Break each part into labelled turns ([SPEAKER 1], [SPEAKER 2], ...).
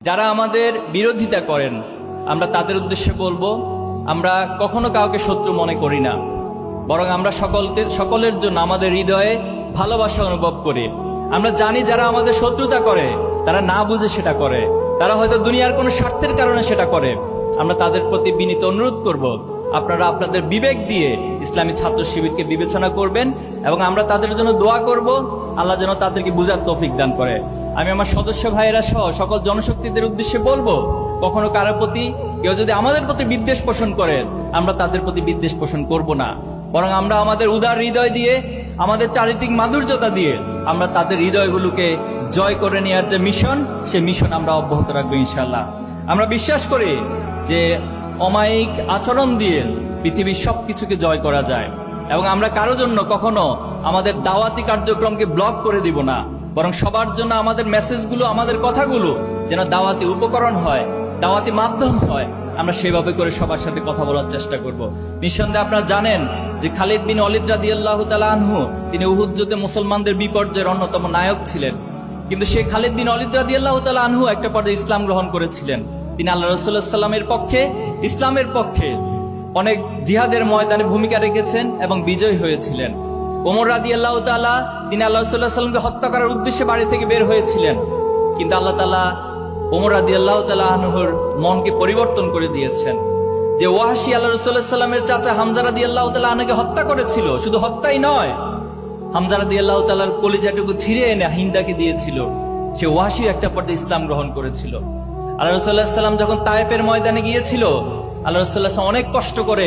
[SPEAKER 1] যারা আমাদের বিরোধিতা করেন আমরা তাদের উদ্দেশ্যে বলবো, আমরা কখনো কাউকে শত্রু মনে করি না, বরং আমরা সকলের জন্য আমাদের হৃদয়ে ভালোবাসা অনুভব করি। আমরা জানি যারা আমাদের শত্রুতা করে তারা না বুঝে সেটা করে, তারা হয়তো দুনিয়ার কোনো স্বার্থের কারণে সেটা করে। আমরা তাদের প্রতি বিনীত অনুরোধ করব, আপনারা আপনাদের বিবেক দিয়ে ইসলামী ছাত্র শিবিরকে বিবেচনা করবেন এবং আমরা তাদের জন্য দোয়া করব, আল্লাহ যেন তাদেরকে বুঝার তৌফিক দান করে। আমি আমার সদস্য ভাইয়েরা সহ সকল জনশক্তিদের উদ্দেশ্যে বলবো, কখনো কারো প্রতি কেউ যদি আমাদের প্রতি বিদ্বেষ পোষণ করে আমরা তাদের প্রতি বিদ্বেষ পোষণ করব না, বরং আমরা আমাদের উদার হৃদয় দিয়ে, আমাদের চারিত্রিক মাধুর্যতা দিয়ে আমরা তাদের হৃদয়গুলোকে জয় করে নেওয়ার যে মিশন, সে মিশন আমরা অব্যাহত রাখবো ইনশাআল্লাহ। আমরা বিশ্বাস করি যে অমায়িক আচরণ দিয়ে পৃথিবীর সবকিছুকে জয় করা যায় এবং আমরা কারো জন্য কখনো আমাদের দাওয়াতি কার্যক্রমকে ব্লক করে দিব না, বরং সবার জন্য আমাদের মেসেজগুলো, আমাদের কথাগুলো যেন দাওয়াতি উপকরণ হয়, দাওয়াতি মাধ্যম হয়, আমরা সেভাবে করে সবার সাথে কথা বলার চেষ্টা করব। নিঃসন্দেহে আপনারা জানেন যে খালিদ বিন ওয়ালিদ রাদিয়াল্লাহু তাআলা আনহু তিনি উহুদ যুদ্ধে মুসলমানদের বিপর্যয়ের অন্যতম নায়ক ছিলেন, কিন্তু সেই খালিদ বিন ওয়ালিদ রাদিয়াল্লাহু তাআলা আনহু একটা পর্যায়ে ইসলাম গ্রহণ করেছিলেন। তিনি আল্লাহ রাসূলুল্লাহ সাল্লাল্লাহু আলাইহি ওয়াসাল্লামের পক্ষে, ইসলামের পক্ষে অনেক জিহাদের ময়দানে ভূমিকা রেখেছেন এবং বিজয় হয়েছিলেন। ওমর রাদিয়াল্লাহু তাআলা তিনি আল্লাহ রাসূলুল্লাহ সাল্লাল্লাহু আলাইহি ওয়াসাল্লামকে হত্যা করার উদ্দেশ্যে বাড়ি থেকে বের হয়েছিলেন, কিন্তু আল্লাহ তাআলা ওমর রাদিয়াল্লাহু তাআলা আনহুর মনকে পরিবর্তন করে দিয়েছেন। যে ওয়াহশী আল্লাহ রাসূলুল্লাহ সাল্লাল্লাহু আলাইহি ওয়াসাল্লামের চাচা হামজা রাদিয়াল্লাহু তাআলা আনহুকে হত্যা করেছিল, শুধু হত্যাই নয়, হামজা রাদিয়াল্লাহু তাআলার কলিজাটুকু ছিঁড়ে এনে হিন্দাকে দিয়েছিল, সে ওয়াহশী একটা পর্যায়ে ইসলাম গ্রহণ করেছিল। আল্লাহ রাসূলুল্লাহ সাল্লাল্লাহু আলাইহি ওয়াসাল্লাম যখন তায়েফের ময়দানে গিয়েছিল, আল্লাহ রাসূলুল্লাহ সাল্লাল্লাহু আলাইহি ওয়াসাল্লাম অনেক কষ্ট করে,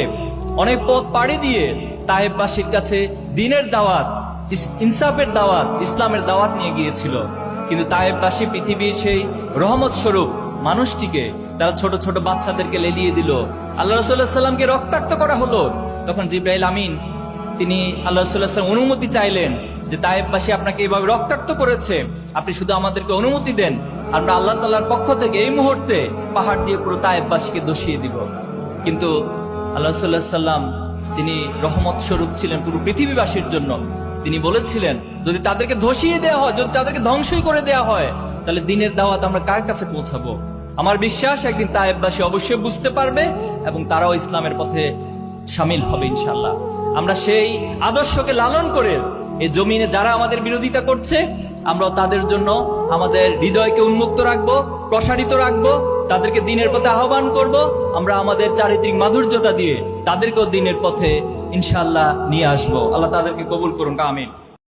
[SPEAKER 1] অনেক পথ পাড়ি দিয়ে তায়েফবাসীর কাছে দ্বীনের দাওয়াত, ইনসাফের দাওয়াত, ইসলামের দাওয়াত নিয়ে গিয়েছিল। কিন্তু তায়েফবাসী পৃথিবীর সেই রহমত স্বরূপ মানুষটিকে তারা ছোট ছোট বাচ্চাদেরকে লেলিয়ে দিল, আল্লাহ রাসূলুল্লাহ সাল্লাল্লাহু আলাইহি ওয়াসাল্লামকে রক্তাক্ত করা হলো। তখন জিবরাইল আমিন তিনি আল্লাহ রাসূলুল্লাহ সাল্লাল্লাহু আলাইহি ওয়াসাল্লাম অনুমতি চাইলেন যে তায়েফবাসী আপনাকে এইভাবে রক্তাক্ত করেছে, আপনি শুধু আমাদেরকে অনুমতি দেন, আমরা আল্লাহ তাআলার পক্ষ থেকে এই মুহূর্তে পাহাড় দিয়ে পুরো তায়েফবাসীকে দোষিয়ে দিব। কিন্তু আল্লাহ রাসূলুল্লাহ সাল্লাল্লাহু আলাইহি ওয়াসাল্লাম যিনি রহমত স্বরূপ ছিলেন পুরো পৃথিবীবাসীর জন্য, তিনি বলেছিলেন যদি তাদেরকে ধসিয়ে দেওয়া হয়, যদি তাদেরকে ধ্বংসই করে দেওয়া হয়, তাহলে দ্বীনের দাওয়াত আমরা কার কাছে পৌঁছাবো? আমার বিশ্বাস একদিন তায়েফবাসী অবশ্যই বুঝতে পারবে এবং তারাও ইসলামের পথে শামিল হবে ইনশাআল্লাহ। আমরা সেই আদর্শকে লালন করে এই জমিনে যারা আমাদের বিরোধিতা করছে, আমরাও তাদের জন্য আমাদের হৃদয়কে উন্মুক্ত রাখবো, প্রসারিত রাখবো, তাদেরকে দ্বীনের পথে আহ্বান করব। আমরা আমাদের চারিত্রিক মাধুর্যতা দিয়ে তাদেরকেও দ্বীনের পথে ইনশাআল্লাহ নিয়ে আসবো। আল্লাহ তাদেরকে কবুল করুন, আমিন।